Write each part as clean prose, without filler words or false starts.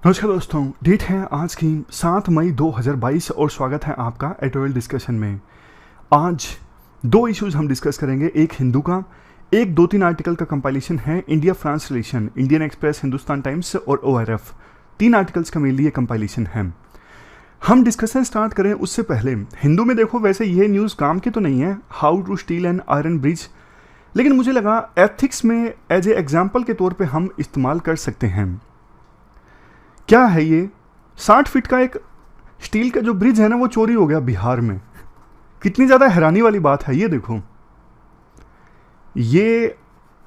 नमस्कार दोस्तों, डेट है आज की 7 मई 2022 और स्वागत है आपका एडिटोरियल डिस्कशन में। आज दो इश्यूज हम डिस्कस करेंगे, एक हिंदू का, एक 2-3 आर्टिकल का कंपाइलेशन है India France relation, Indian express, Hindustan times और ORF। 3 आर्टिकल्स का मेनली ये कंपाइलेशन है। हम डिस्कशन स्टार्ट करें उससे पहले हिंदू में देखो, वैसे ये न्यूज़ काम की तो नहीं है, how to steal an iron bridge, लेकिन मुझे लगा एथिक्स में एज ए एग्जाम्पल के तौर पर हम इस्तेमाल कर सकते हैं। क्या है ये? 60 फीट का एक स्टील का जो ब्रिज है ना, वो चोरी हो गया बिहार में। कितनी ज़्यादा हैरानी वाली बात है ये। देखो, ये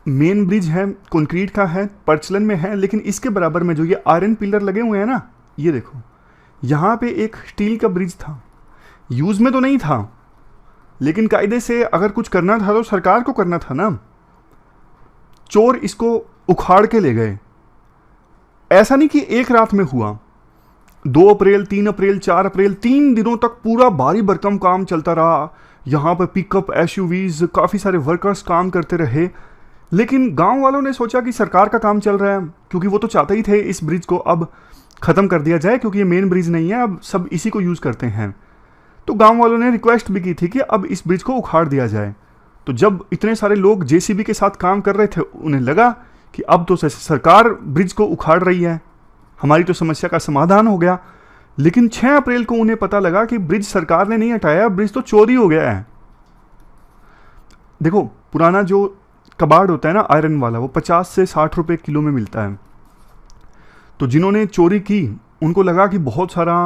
मेन ब्रिज है, कंक्रीट का है, प्रचलन में है, लेकिन इसके बराबर में जो ये आयरन पिलर लगे हुए हैं ना, ये देखो, यहाँ पे एक स्टील का ब्रिज था। यूज़ में तो नहीं था, लेकिन कायदे से अगर कुछ करना था तो सरकार को करना था ना। चोर इसको उखाड़ के ले गए। ऐसा नहीं कि एक रात में हुआ, 2 अप्रैल, 3 अप्रैल, 4 अप्रैल, 3 दिनों तक पूरा भारी भरकम काम चलता रहा। यहाँ पर पिकअप, SUVs, काफ़ी सारे वर्कर्स काम करते रहे। लेकिन गांव वालों ने सोचा कि सरकार का काम चल रहा है, क्योंकि वो तो चाहते ही थे इस ब्रिज को अब ख़त्म कर दिया जाए, क्योंकि ये मेन ब्रिज नहीं है, अब सब इसी को यूज़ करते हैं। तो गाँव वालों ने रिक्वेस्ट भी की थी कि अब इस ब्रिज को उखाड़ दिया जाए। तो जब इतने सारे लोग JCB के साथ काम कर रहे थे, उन्हें लगा कि अब तो सरकार ब्रिज को उखाड़ रही है, हमारी तो समस्या का समाधान हो गया। लेकिन 6 अप्रैल को उन्हें पता लगा कि ब्रिज सरकार ने नहीं हटाया, ब्रिज तो चोरी हो गया है। देखो, पुराना जो कबाड़ होता है ना आयरन वाला, वो 50 से 60 रुपए किलो में मिलता है। तो जिन्होंने चोरी की उनको लगा कि बहुत सारा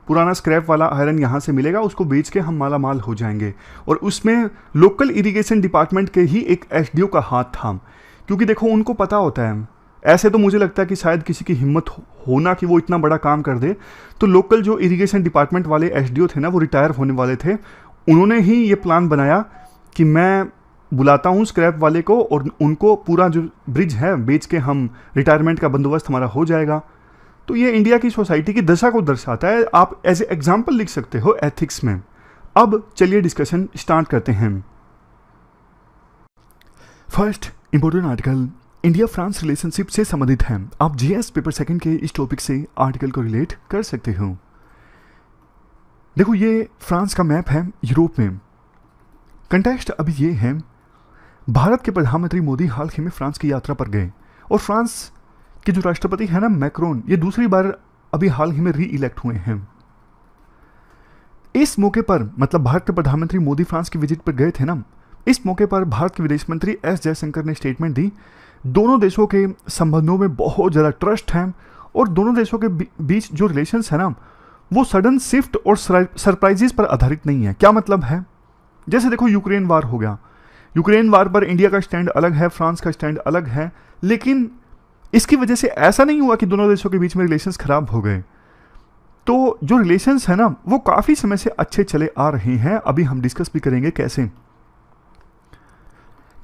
पुराना स्क्रैप वाला आयरन यहाँ से मिलेगा, उसको बेच के हम माला माल हो जाएंगे। और उसमें लोकल इरिगेशन डिपार्टमेंट के ही एक SDO का हाथ था, क्योंकि देखो उनको पता होता है। ऐसे तो मुझे लगता है कि शायद किसी की हिम्मत होना कि वो इतना बड़ा काम कर दे। तो लोकल जो इरिगेशन डिपार्टमेंट वाले SDO थे ना, वो रिटायर होने वाले थे। उन्होंने ही ये प्लान बनाया कि मैं बुलाता हूँ स्क्रैप वाले को और उनको पूरा जो ब्रिज है बेच के हम रिटायरमेंट का बंदोबस्त हमारा हो जाएगा। तो ये इंडिया की सोसाइटी की दशा को दर्शाता है। आप एज ए एग्जाम्पल लिख सकते हो एथिक्स में। अब चलिए डिस्कशन स्टार्ट करते हैं। First important article India France relationship से संबंधित है। आप GS पेपर सेकंड के इस टॉपिक से आर्टिकल को रिलेट कर सकते हो। देखो, ये फ्रांस का मैप है यूरोप में। कंटेक्स्ट अभी ये है, भारत के प्रधानमंत्री मोदी हाल ही में फ्रांस की यात्रा पर गए और फ्रांस के जो राष्ट्रपति है ना मैक्रोन, ये दूसरी बार अभी हाल ही में री-इलेक्ट हुए हैं। इस मौके पर, मतलब भारत के प्रधानमंत्री मोदी फ्रांस की विजिट पर गए थे ना, इस मौके पर भारत के विदेश मंत्री S जयशंकर ने स्टेटमेंट दी। दोनों देशों के संबंधों में बहुत ज़्यादा ट्रस्ट है और दोनों देशों के बीच जो रिलेशंस है ना, वो सडन शिफ्ट और सरप्राइजेस पर आधारित नहीं है। क्या मतलब है? जैसे देखो, यूक्रेन वार हो गया। यूक्रेन वार पर इंडिया का स्टैंड अलग है, फ्रांस का स्टैंड अलग है, लेकिन इसकी वजह से ऐसा नहीं हुआ कि दोनों देशों के बीच में रिलेशंस खराब हो गए। तो जो रिलेशंस है ना, वो काफ़ी समय से अच्छे चले आ रहे हैं। अभी हम डिस्कस भी करेंगे कैसे।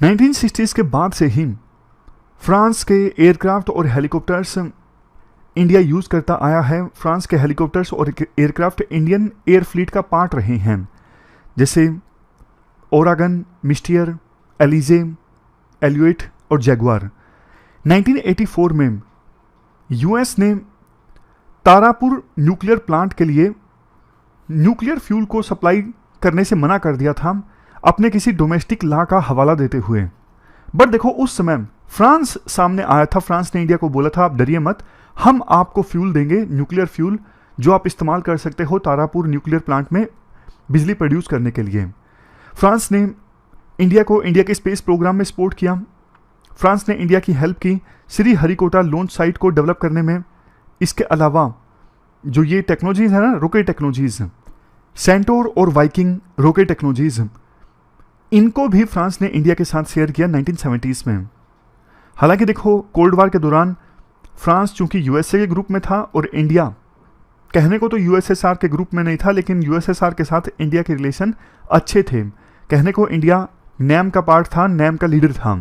1960s के बाद से ही फ्रांस के एयरक्राफ्ट और हेलीकॉप्टर्स इंडिया यूज़ करता आया है। फ्रांस के हेलीकॉप्टर्स और एयरक्राफ्ट इंडियन एयर फ्लीट का पार्ट रहे हैं, जैसे ओरागन, मिस्टियर, एलिजे, एल्यूट और जैगुआर। 1984 में US ने तारापुर न्यूक्लियर प्लांट के लिए न्यूक्लियर फ्यूल को सप्लाई करने से मना कर दिया था, अपने किसी डोमेस्टिक लॉ का हवाला देते हुए। बट देखो, उस समय फ्रांस सामने आया था। फ्रांस ने इंडिया को बोला था, आप डरिए मत, हम आपको फ्यूल देंगे, न्यूक्लियर फ्यूल, जो आप इस्तेमाल कर सकते हो तारापुर न्यूक्लियर प्लांट में बिजली प्रोड्यूस करने के लिए। फ्रांस ने इंडिया को इंडिया के स्पेस प्रोग्राम में सपोर्ट किया। फ्रांस ने इंडिया की हेल्प की श्रीहरिकोटा लॉन्च साइट को डेवलप करने में। इसके अलावा जो ये टेक्नोलॉजीज़ है ना, रॉकेट टेक्नोलॉजीज़, सेंटोर और वाइकिंग रॉकेट टेक्नोलॉजीज़, इनको भी फ्रांस ने इंडिया के साथ शेयर किया 1970s में। हालांकि देखो, कोल्ड वार के दौरान फ्रांस चूंकि USA के ग्रुप में था और इंडिया कहने को तो USSR के ग्रुप में नहीं था, लेकिन USSR के साथ इंडिया के रिलेशन अच्छे थे। कहने को इंडिया NAM का पार्ट था, NAM का लीडर था।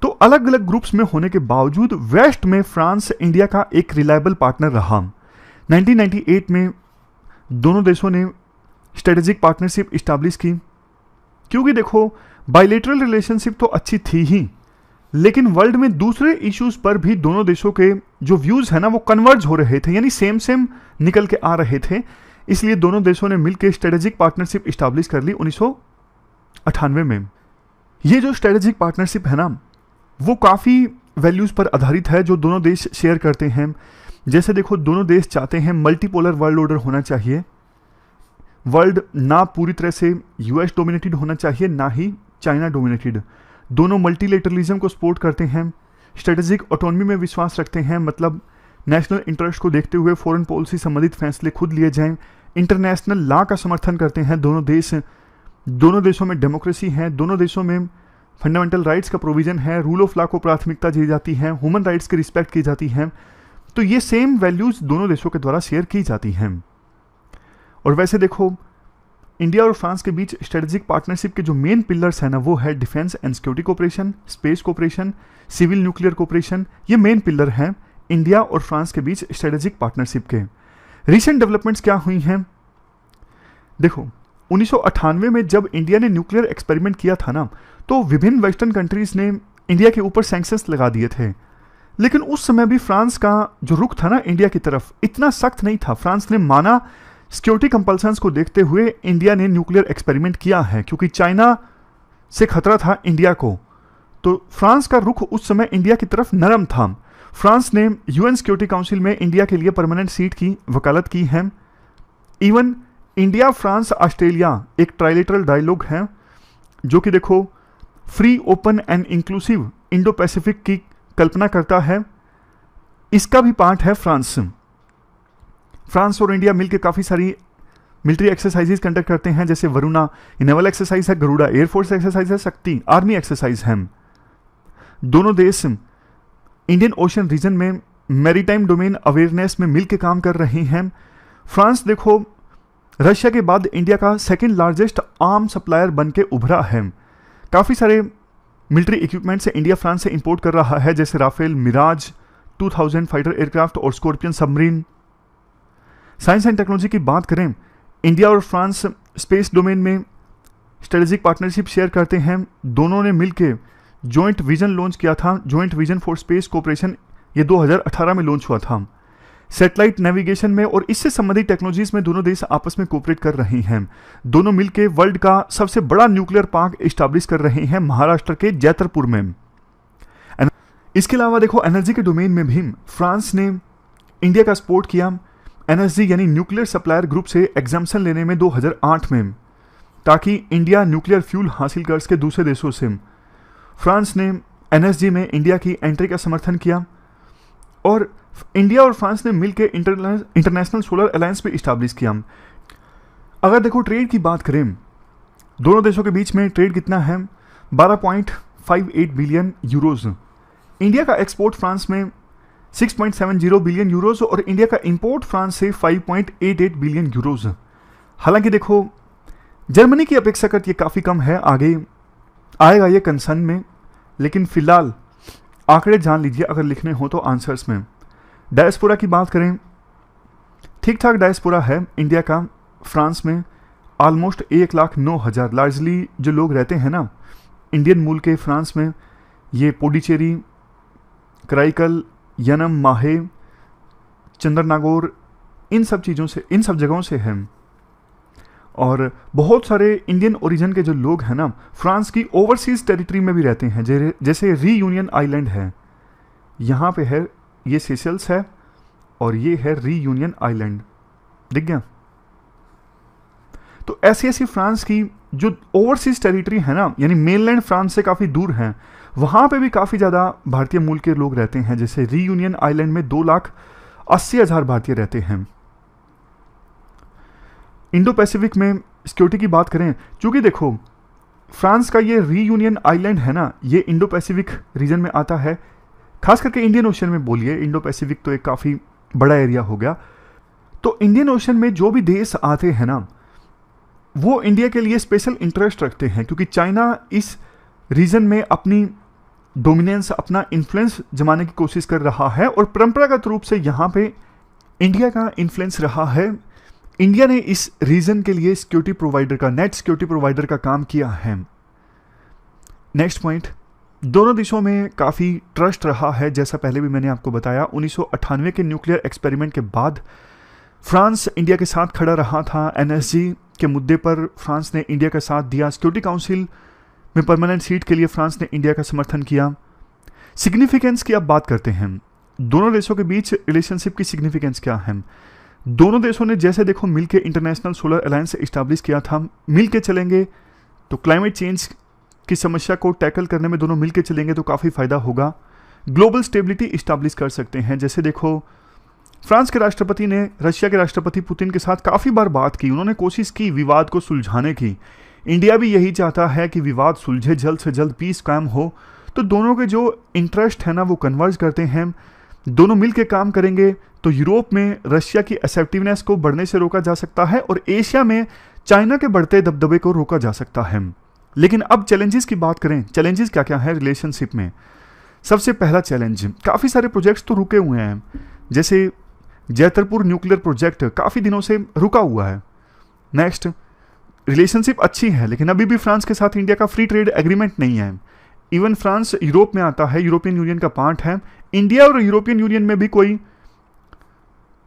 तो अलग अलग ग्रुप्स में होने के बावजूद वेस्ट में फ्रांस इंडिया का एक रिलायबल पार्टनर रहा। 1998 में दोनों देशों ने स्ट्रेटेजिक पार्टनरशिप इस्टेब्लिश की, क्योंकि देखो बायलैटरल रिलेशनशिप तो अच्छी थी ही, लेकिन वर्ल्ड में दूसरे इश्यूज पर भी दोनों देशों के जो व्यूज है ना वो कन्वर्ज हो रहे थे, यानी सेम सेम निकल के आ रहे थे। इसलिए दोनों देशों ने मिलकर स्ट्रेटेजिक पार्टनरशिप स्टैब्लिश कर ली 1998 में। ये जो स्ट्रेटेजिक पार्टनरशिप है ना वो काफ़ी वैल्यूज़ पर आधारित है जो दोनों देश शेयर करते हैं। जैसे देखो, दोनों देश चाहते हैं मल्टीपोलर वर्ल्ड ऑर्डर होना चाहिए। वर्ल्ड ना पूरी तरह से यूएस डोमिनेटेड होना चाहिए, ना ही चाइना डोमिनेटेड। दोनों मल्टीलेटरलिज्म को सपोर्ट करते हैं, स्ट्रेटेजिक ऑटोनॉमी में विश्वास रखते हैं, मतलब नेशनल इंटरेस्ट को देखते हुए फॉरेन पॉलिसी संबंधित फैसले खुद लिए जाएं। इंटरनेशनल लॉ का समर्थन करते हैं दोनों देश। दोनों देशों में डेमोक्रेसी है, दोनों देशों में फंडामेंटल राइट्स का प्रोविजन है, रूल ऑफ लॉ को प्राथमिकता दी जाती है, ह्यूमन राइट्स की रिस्पेक्ट की जाती है। तो ये सेम वैल्यूज़ दोनों देशों के द्वारा शेयर की जाती हैं। और वैसे देखो, इंडिया और फ्रांस के बीच स्ट्रेटेजिक पार्टनरशिप के जो मेन पिलर्स हैं ना वो है defence and security cooperation, space cooperation, civil nuclear cooperation. ये मेन पिलर हैं इंडिया और फ्रांस के बीच स्ट्रेटेजिक पार्टनरशिप के। रिसेंट डेवलपमेंट्स क्या हुई हैं? देखो, 1998 में जब इंडिया ने न्यूक्लियर एक्सपेरिमेंट किया था ना, तो विभिन्न वेस्टर्न कंट्रीज ने इंडिया के ऊपर सैंक्शंस लगा दिए थे। लेकिन उस समय भी फ्रांस का जो रुख था ना इंडिया की तरफ इतना सख्त नहीं था। फ्रांस ने माना सिक्योरिटी कंपल्सन्स को देखते हुए इंडिया ने न्यूक्लियर एक्सपेरिमेंट किया है, क्योंकि चाइना से खतरा था इंडिया को। तो फ्रांस का रुख उस समय इंडिया की तरफ नरम था। फ्रांस ने यूएन सिक्योरिटी काउंसिल में इंडिया के लिए परमानेंट सीट की वकालत की है। इवन इंडिया, फ्रांस, ऑस्ट्रेलिया एक ट्राइलेटरल डायलॉग है जो कि देखो free, open and inclusive Indo Pacific की कल्पना करता है। इसका भी पार्ट है फ्रांस। फ्रांस और इंडिया मिलकर काफ़ी सारी मिलिट्री एक्सरसाइजेज कंडक्ट करते हैं, जैसे वरुणा नेवल एक्सरसाइज है, गरुड़ा एयरफोर्स एक्सरसाइज है, शक्ति आर्मी एक्सरसाइज है। दोनों देश इंडियन ओशन रीजन में मैरीटाइम डोमेन अवेयरनेस में मिलकर काम कर रहे हैं। फ्रांस देखो रशिया के बाद इंडिया का सेकेंड लार्जेस्ट आर्म सप्लायर बन के उभरा है। काफ़ी सारे मिलिट्री इक्विपमेंट से इंडिया फ्रांस से इंपोर्ट कर रहा है, जैसे राफेल, मिराज 2000 फाइटर एयरक्राफ्ट और scorpion submarine. Science and technology की बात करें, इंडिया और फ्रांस स्पेस डोमेन में स्ट्रेटेजिक पार्टनरशिप शेयर करते हैं। दोनों ने मिलकर जॉइंट विजन लॉन्च किया था, joint vision for space cooperation. ये 2018 में लॉन्च हुआ था। सैटेलाइट नेविगेशन में और इससे संबंधित टेक्नोलॉजीज में दोनों देश आपस में कोऑपरेट कर रहे हैं। दोनों मिलकर वर्ल्ड का सबसे बड़ा न्यूक्लियर पार्क एस्टैब्लिश कर रहे हैं महाराष्ट्र के जैतरपुर में। इसके अलावा देखो, एनर्जी के डोमेन में भी फ्रांस ने इंडिया का सपोर्ट किया। एनर्जी यानी न्यूक्लियर सप्लायर ग्रुप से एग्जाम्पशन लेने में 2008 में, ताकि इंडिया न्यूक्लियर फ्यूल हासिल कर सके दूसरे देशों से। फ्रांस ने एनर्जी में इंडिया की एंट्री का समर्थन किया और इंडिया और फ्रांस ने मिलकर इंटरनेशनल सोलर अलायंस भी इस्टेब्लिश किया। अगर देखो ट्रेड की बात करें, दोनों देशों के बीच में ट्रेड कितना है? 12.58 बिलियन यूरोज। इंडिया का एक्सपोर्ट फ्रांस में 6.70 बिलियन यूरोज और इंडिया का इंपोर्ट फ्रांस से 5.88 बिलियन यूरोज। हालांकि देखो जर्मनी की अपेक्षाकृत ये काफ़ी कम है, आगे आएगा ये कंसर्न में, लेकिन फिलहाल आंकड़े जान लीजिए अगर लिखने हो तो आंसर्स में। डायस्पोरा की बात करें, ठीक ठाक डायस्पोरा है इंडिया का फ्रांस में, ऑलमोस्ट 1,09,000। लार्जली जो लोग रहते हैं ना इंडियन मूल के फ्रांस में, ये पोडिचेरी, कराईकल, यनम, माहे, चंद्रनागौर, इन सब चीज़ों से, इन सब जगहों से हैं। और बहुत सारे इंडियन ओरिजिन के जो लोग हैं ना फ्रांस की ओवरसीज टेरिटरी में भी रहते हैं, जैसे रीयूनियन आइलैंड है, यहाँ पे है, ये सेशल्स है और ये है रीयूनियन आइलैंड, दिख गया। तो ऐसी ऐसी फ्रांस की जो ओवरसीज टेरिटरी है ना, यानी मेनलैंड फ्रांस से काफ़ी दूर हैं, वहाँ पे भी काफ़ी ज़्यादा भारतीय मूल के लोग रहते हैं। जैसे रीयूनियन आइलैंड में 2,80,000 भारतीय रहते हैं। इंडो पैसिफिक में सिक्योरिटी की बात करें, चूँकि देखो फ्रांस का ये रीयूनियन आइलैंड है ना, ये इंडो पैसिफिक रीजन में आता है, खास करके इंडियन ओशन में बोलिए, इंडो पैसिफिक तो एक काफ़ी बड़ा एरिया हो गया। तो इंडियन ओशन में जो भी देश आते हैं ना वो इंडिया के लिए स्पेशल इंटरेस्ट रखते हैं, क्योंकि चाइना इस रीजन में अपनी डोमिनेंस, अपना इन्फ्लुएंस जमाने की कोशिश कर रहा है और परंपरागत रूप से यहाँ पे इंडिया का इन्फ्लुएंस रहा है। इंडिया ने इस रीजन के लिए सिक्योरिटी प्रोवाइडर का, नेट सिक्योरिटी प्रोवाइडर का काम किया है। नेक्स्ट पॉइंट, दोनों देशों में काफ़ी ट्रस्ट रहा है, जैसा पहले भी मैंने आपको बताया। 1998 के न्यूक्लियर एक्सपेरिमेंट के बाद फ्रांस इंडिया के साथ खड़ा रहा था। एनएसजी के मुद्दे पर फ्रांस ने इंडिया का साथ दिया। सिक्योरिटी काउंसिल में परमानेंट सीट के लिए फ्रांस ने इंडिया का समर्थन किया। सिग्निफिकेंस की अब बात करते हैं। दोनों देशों के बीच रिलेशनशिप की सिग्निफिकेंस क्या है। दोनों देशों ने जैसे देखो मिलके इंटरनेशनल सोलर अलायंस इस्टेब्लिश किया था। मिलके चलेंगे तो क्लाइमेट चेंज की समस्या को टैकल करने में दोनों मिलके चलेंगे तो काफ़ी फायदा होगा। ग्लोबल स्टेबिलिटी इस्टेब्लिश कर सकते हैं। जैसे देखो फ्रांस के राष्ट्रपति ने रशिया के राष्ट्रपति पुतिन के साथ काफ़ी बार बात की, उन्होंने कोशिश की विवाद को सुलझाने की। इंडिया भी यही चाहता है कि विवाद सुलझे, जल्द से जल्द पीस कायम हो। तो दोनों के जो इंटरेस्ट है ना वो कन्वर्ज करते हैं। दोनों मिलकर काम करेंगे तो यूरोप में रशिया की असर्टिवनेस को बढ़ने से रोका जा सकता है और एशिया में चाइना के बढ़ते दबदबे को रोका जा सकता है। लेकिन अब चैलेंजेस की बात करें, चैलेंजेस क्या क्या है रिलेशनशिप में। सबसे पहला चैलेंज, काफ़ी सारे प्रोजेक्ट्स तो रुके हुए हैं, जैसे जैतरपुर न्यूक्लियर प्रोजेक्ट काफ़ी दिनों से रुका हुआ है। नेक्स्ट, रिलेशनशिप अच्छी है लेकिन अभी भी फ्रांस के साथ इंडिया का फ्री ट्रेड एग्रीमेंट नहीं है। इवन फ्रांस यूरोप में आता है, यूरोपियन यूनियन का पार्ट है। इंडिया और यूरोपियन यूनियन में भी कोई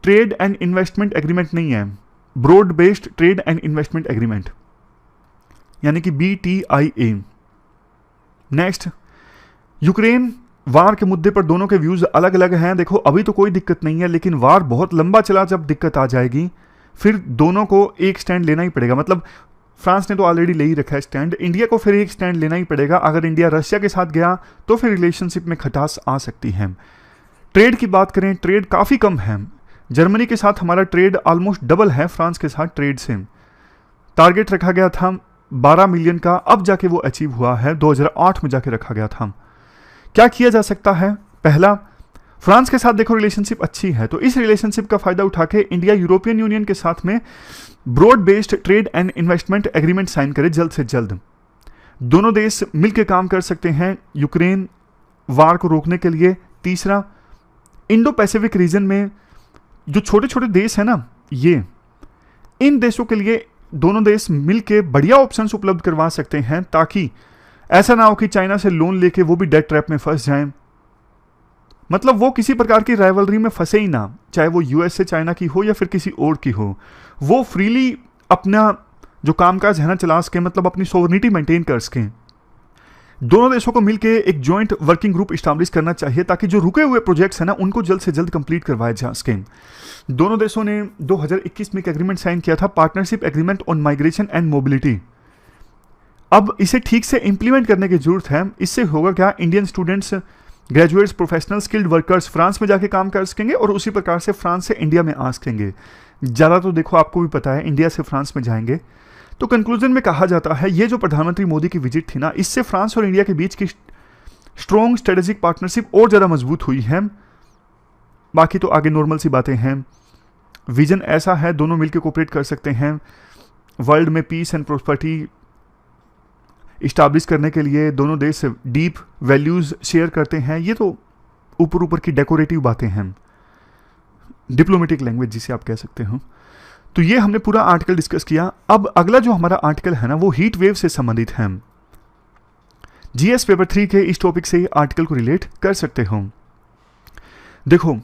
ट्रेड एंड इन्वेस्टमेंट एग्रीमेंट नहीं है, broad based trade and investment agreement यानी कि BTIA। नेक्स्ट, यूक्रेन वार के मुद्दे पर दोनों के व्यूज अलग अलग हैं। देखो अभी तो कोई दिक्कत नहीं है, लेकिन वार बहुत लंबा चला, जब दिक्कत आ जाएगी फिर दोनों को एक स्टैंड लेना ही पड़ेगा। मतलब फ्रांस ने तो ऑलरेडी ले ही रखा है स्टैंड, इंडिया को फिर एक स्टैंड लेना ही पड़ेगा। अगर इंडिया रशिया के साथ गया तो फिर रिलेशनशिप में खटास आ सकती है। ट्रेड की बात करें, ट्रेड काफ़ी कम है। जर्मनी के साथ हमारा ट्रेड ऑलमोस्ट डबल है फ्रांस के साथ ट्रेड से। टारगेट रखा गया था 12 मिलियन का, अब जाके वो अचीव हुआ है, 2008 में जाके रखा गया था। क्या किया जा सकता है? पहला, फ्रांस के साथ देखो रिलेशनशिप अच्छी है, तो इस रिलेशनशिप का फायदा उठा के इंडिया यूरोपियन यूनियन के साथ में broad based trade and investment agreement sign करे जल्द से जल्द। दोनों देश मिलकर काम कर सकते हैं यूक्रेन वार को रोकने के लिए। तीसरा, इंडो पैसिफिक रीजन में जो छोटे छोटे देश हैं ना, ये इन देशों के लिए दोनों देश मिलकर बढ़िया ऑप्शंस उपलब्ध करवा सकते हैं, ताकि ऐसा ना हो कि चाइना से लोन लेके वो भी डेट ट्रैप में फंस जाएं। मतलब वो किसी प्रकार की राइवलरी में फंसे ही ना, चाहे वो यूएस से चाइना की हो या फिर किसी और की हो। वो फ्रीली अपना जो कामकाज है ना चला सके, मतलब अपनी सोवरेनिटी मेंटेन कर सकें। दोनों देशों को मिलकर एक जॉइंट वर्किंग ग्रुप इस्टेब्लिश करना चाहिए, ताकि जो रुके हुए प्रोजेक्ट्स हैं ना उनको जल्द से जल्द कंप्लीट करवाए जा सकें। दोनों देशों ने 2021 में एक एग्रीमेंट साइन किया था, partnership agreement on migration and mobility. अब इसे ठीक से इंप्लीमेंट करने की जरूरत है। इससे होगा क्या, Indian students, graduates, professional, skilled workers France में जाके काम कर सकेंगे और उसी प्रकार से फ्रांस से इंडिया में आ सकेंगे। ज़्यादा तो देखो आपको भी पता है इंडिया से फ्रांस में जाएंगे। तो कंक्लूजन में कहा जाता है ये जो प्रधानमंत्री मोदी की विजिट थी ना, इससे फ्रांस और इंडिया के बीच की स्ट्रॉन्ग स्ट्रेटेजिक पार्टनरशिप और ज़्यादा मजबूत हुई है। बाकी तो आगे नॉर्मल सी बातें हैं। विजन ऐसा है, दोनों मिलकर कोऑपरेट कर सकते हैं वर्ल्ड में पीस एंड प्रोस्पेरिटी इस्टेब्लिश करने के लिए। दोनों देश डीप वैल्यूज़ शेयर करते हैं। ये तो ऊपर ऊपर की डेकोरेटिव बातें हैं, डिप्लोमेटिक लैंग्वेज जिसे आप कह सकते हो। तो ये हमने पूरा आर्टिकल डिस्कस किया। अब अगला जो हमारा आर्टिकल है ना वो हीट वेव से संबंधित है। जीएस पेपर 3 के इस टॉपिक से आर्टिकल को रिलेट कर सकते हो। देखो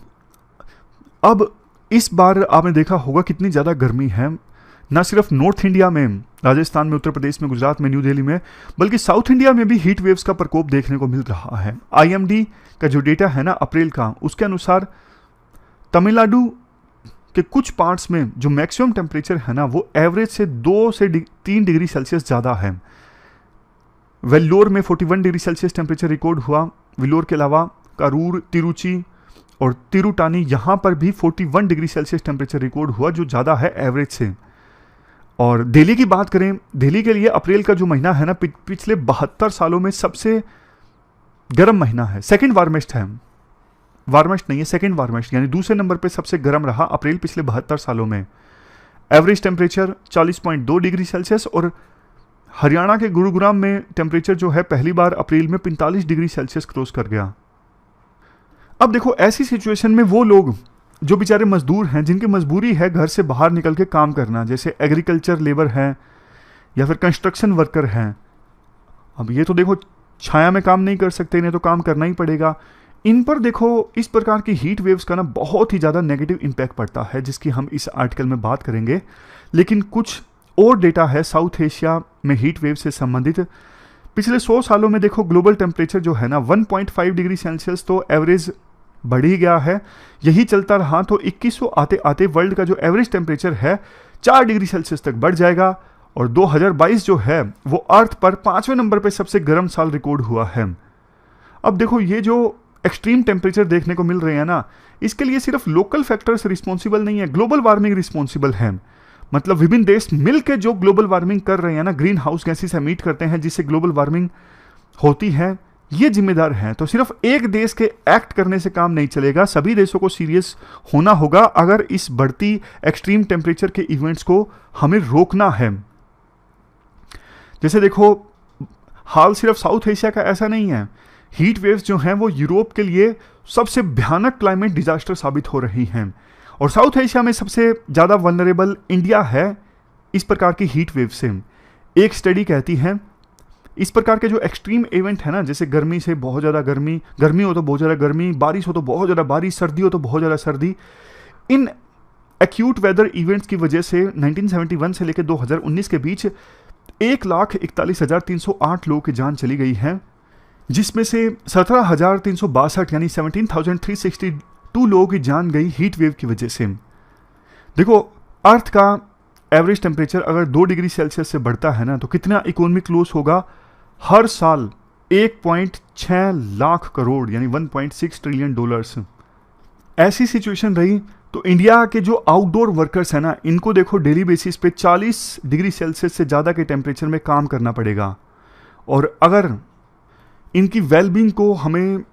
अब इस बार आपने देखा होगा कितनी ज़्यादा गर्मी है, ना सिर्फ नॉर्थ इंडिया में, राजस्थान में, उत्तर प्रदेश में, गुजरात में, न्यू दिल्ली में, बल्कि साउथ इंडिया में भी हीट वेव्स का प्रकोप देखने को मिल रहा है। IMD का जो डेटा है ना अप्रैल का, उसके अनुसार तमिलनाडु के कुछ पार्ट्स में जो मैक्सिमम टेम्परेचर है ना वो एवरेज से 2 से 3 डिग्री सेल्सियस ज़्यादा है। वेल्लोर में 41 डिग्री सेल्सियस टेम्परेचर रिकॉर्ड हुआ। वेल्लोर के अलावा करूर, तिरुचि और तिरुटानी, यहाँ पर भी 41 डिग्री सेल्सियस टेम्परेचर रिकॉर्ड हुआ, जो ज़्यादा है एवरेज से। और दिल्ली की बात करें, दिल्ली के लिए अप्रैल का जो महीना है ना पिछले 72 सालों में सबसे गर्म महीना है, सेकंड वार्मेस्ट है, वार्मेस्ट नहीं है, सेकंड वार्मेस्ट, यानी दूसरे नंबर पे सबसे गर्म रहा अप्रैल पिछले 72 सालों में। Average temperature 40.2 degree Celsius. और हरियाणा के गुरुग्राम में टेम्परेचर जो है पहली बार अप्रैल में 45 डिग्री सेल्सियस क्रॉस कर गया। अब देखो ऐसी सिचुएशन में वो लोग जो बेचारे मजदूर हैं, जिनकी मजबूरी है घर से बाहर निकल के काम करना, जैसे एग्रीकल्चर लेबर है या फिर कंस्ट्रक्शन वर्कर हैं, अब ये तो देखो छाया में काम नहीं कर सकते, इन्हें तो काम करना ही पड़ेगा। इन पर देखो इस प्रकार की हीट वेव्स का ना बहुत ही ज़्यादा नेगेटिव इम्पैक्ट पड़ता है, जिसकी हम इस आर्टिकल में बात करेंगे। लेकिन कुछ और डेटा है साउथ एशिया में हीट वेव से संबंधित। पिछले 100 सालों में देखो ग्लोबल टेम्परेचर जो है ना 1.5 डिग्री सेल्सियस तो एवरेज बढ़ ही गया है। यही चलता रहा तो 2100 आते आते वर्ल्ड का जो एवरेज टेम्परेचर है 4 डिग्री सेल्सियस तक बढ़ जाएगा, और 2022 जो है वो अर्थ पर 5वें नंबर पर सबसे गर्म साल रिकॉर्ड हुआ है। अब देखो ये जो एक्सट्रीम टेम्परेचर देखने को मिल रहे हैं ना, इसके लिए सिर्फ लोकल फैक्टर्स रिस्पॉन्सिबल नहीं है, ग्लोबल वार्मिंग रिस्पॉन्सिबल है। मतलब विभिन्न देश मिलकर जो ग्लोबल वार्मिंग कर रहे हैं ना, ग्रीन हाउस गैसेस एमिट करते हैं जिससे ग्लोबल वार्मिंग होती है, ये जिम्मेदार है। तो सिर्फ एक देश के एक्ट करने से काम नहीं चलेगा, सभी देशों को सीरियस होना होगा अगर इस बढ़ती एक्सट्रीम टेम्परेचर के इवेंट्स को हमें रोकना है। जैसे देखो हाल सिर्फ साउथ एशिया का ऐसा नहीं है, हीट वेव्स जो हैं वो यूरोप के लिए सबसे भयानक क्लाइमेट डिजास्टर साबित हो रही हैं, और साउथ एशिया में सबसे ज़्यादा वल्नरेबल इंडिया है इस प्रकार की हीट वेव से। एक स्टडी कहती है इस प्रकार के जो एक्सट्रीम इवेंट है ना, जैसे गर्मी से बहुत ज़्यादा गर्मी, गर्मी हो तो बहुत ज़्यादा गर्मी, बारिश हो तो बहुत ज़्यादा बारिश, सर्दी हो तो बहुत ज़्यादा सर्दी, इन एक्यूट वेदर इवेंट्स की वजह से 1971 से लेकर 2019 के बीच 1,41,308 लोगों की जान चली गई है, जिसमें से 17,362 यानी 17,362 लोगों की जान गई हीट वेव की वजह से। देखो अर्थ का एवरेज टेम्परेचर अगर 2 डिग्री सेल्सियस से बढ़ता है ना, तो कितना इकोनॉमिक लॉस होगा। हर साल 1.6 लाख करोड़ यानी 1.6 ट्रिलियन डॉलर्स। ऐसी सिचुएशन रही तो इंडिया के जो आउटडोर वर्कर्स हैं ना, इनको देखो डेली बेसिस पे 40 डिग्री सेल्सियस से ज़्यादा के टेम्परेचर में काम करना पड़ेगा, और अगर इनकी वेलबींग को हमें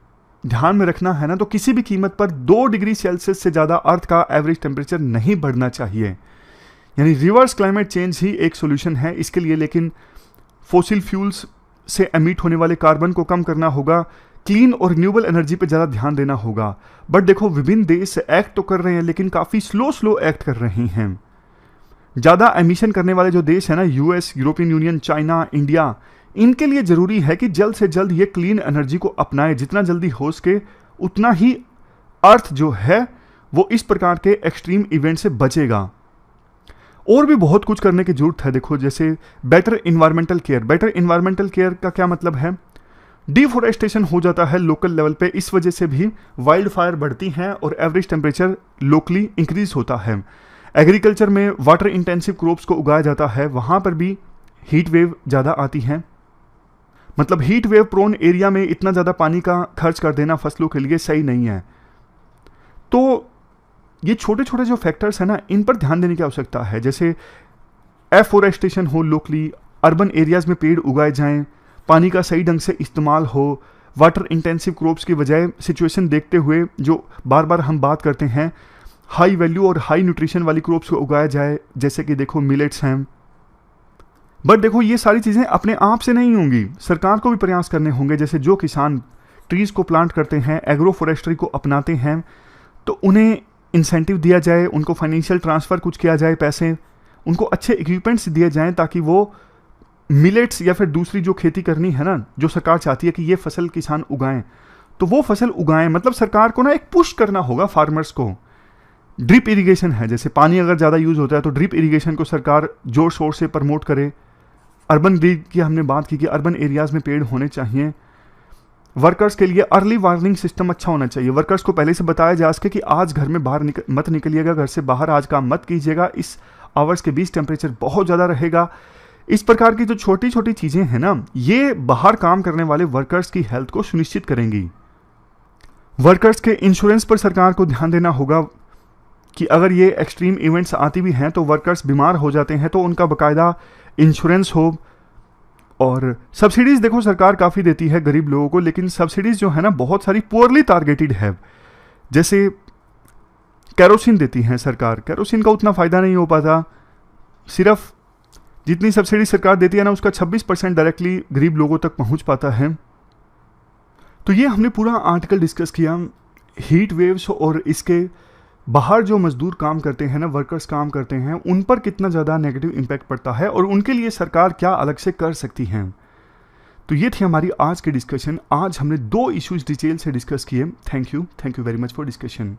ध्यान में रखना है ना, तो किसी भी कीमत पर 2 डिग्री सेल्सियस से ज़्यादा अर्थ का एवरेज टेम्परेचर नहीं बढ़ना चाहिए। यानी रिवर्स क्लाइमेट चेंज ही एक सोल्यूशन है इसके लिए। लेकिन फॉसिल फ्यूल्स से एमिट होने वाले कार्बन को कम करना होगा, क्लीन और रिन्यूएबल एनर्जी पे ज़्यादा ध्यान देना होगा। बट देखो विभिन्न देश एक्ट तो कर रहे हैं लेकिन काफ़ी स्लो एक्ट कर रहे हैं। ज़्यादा एमिशन करने वाले जो देश हैं ना, US, European union, China, India, इनके लिए ज़रूरी है कि जल्द से जल्द ये क्लीन एनर्जी को अपनाए, जितना जल्दी हो सके उतना ही अर्थ जो है वो इस प्रकार के एक्सट्रीम इवेंट से बचेगा। और भी बहुत कुछ करने की जरूरत है। देखो जैसे better environmental care. Better environmental care का क्या मतलब है, डिफोरेस्टेशन हो जाता है लोकल लेवल पे, इस वजह से भी वाइल्ड फायर बढ़ती हैं और एवरेज टेम्परेचर लोकली इंक्रीज होता है। एग्रीकल्चर में वाटर इंटेंसिव क्रॉप्स को उगाया जाता है, वहाँ पर भी हीट वेव ज़्यादा आती हैं। मतलब हीट वेव प्रोन एरिया में इतना ज़्यादा पानी का खर्च कर देना फसलों के लिए सही नहीं है। तो ये छोटे छोटे जो फैक्टर्स हैं ना, इन पर ध्यान देने की आवश्यकता है। जैसे एफोरेस्टेशन हो लोकली, अर्बन एरियाज़ में पेड़ उगाए जाएं, पानी का सही ढंग से इस्तेमाल हो, वाटर इंटेंसिव क्रॉप्स की बजाय सिचुएशन देखते हुए जो बार बार हम बात करते हैं हाई वैल्यू और हाई न्यूट्रिशन वाली क्रॉप्स को उगाया जाए, जैसे कि देखो मिलेट्स हैं। बट देखो ये सारी चीज़ें अपने आप से नहीं होंगी, सरकार को भी प्रयास करने होंगे। जैसे जो किसान ट्रीज़ को प्लांट करते हैं, एग्रो फॉरेस्ट्री को अपनाते हैं, तो उन्हें इंसेंटिव दिया जाए, उनको फाइनेंशियल ट्रांसफ़र कुछ किया जाए, पैसे उनको अच्छे इक्विपमेंट्स दिए जाएं ताकि वो मिलेट्स या फिर दूसरी जो खेती करनी है ना, जो सरकार चाहती है कि ये फसल किसान उगाएं, तो वो फसल उगाएं। मतलब सरकार को ना एक पुश करना होगा फार्मर्स को। ड्रिप इरिगेशन है, जैसे पानी अगर ज़्यादा यूज़ होता है तो ड्रिप इरिगेशन को सरकार जोर शोर से प्रमोट करे। अर्बन ग्रीड की हमने बात की कि अर्बन एरियाज़ में पेड़ होने चाहिए। वर्कर्स के लिए अर्ली वार्निंग सिस्टम अच्छा होना चाहिए। वर्कर्स को पहले से बताया जा सके कि आज घर में बाहर मत निकलिएगा, घर से बाहर आज काम मत कीजिएगा, इस आवर्स के बीच टेम्परेचर बहुत ज़्यादा रहेगा। इस प्रकार की जो छोटी छोटी चीज़ें हैं ना, ये बाहर काम करने वाले वर्कर्स की हेल्थ को सुनिश्चित करेंगी। वर्कर्स के इंश्योरेंस पर सरकार को ध्यान देना होगा कि अगर ये एक्सट्रीम इवेंट्स आती भी हैं तो वर्कर्स बीमार हो जाते हैं तो उनका बाकायदा इंश्योरेंस हो। और सब्सिडीज़ देखो सरकार काफ़ी देती है गरीब लोगों को, लेकिन सब्सिडीज़ जो है ना बहुत सारी पुअरली टारगेटेड है। जैसे कैरोसिन देती हैं सरकार, कैरोसिन का उतना फ़ायदा नहीं हो पाता। सिर्फ जितनी सब्सिडी सरकार देती है ना, उसका 26% डायरेक्टली गरीब लोगों तक पहुंच पाता है। तो ये हमने पूरा आर्टिकल डिस्कस किया हीट वेव्स और इसके बाहर जो मजदूर काम करते हैं ना, वर्कर्स काम करते हैं, उन पर कितना ज़्यादा नेगेटिव इम्पैक्ट पड़ता है और उनके लिए सरकार क्या अलग से कर सकती हैं। तो ये थी हमारी आज की डिस्कशन। आज हमने 2 इश्यूज डिटेल से डिस्कस किए। Thank you very much for discussion.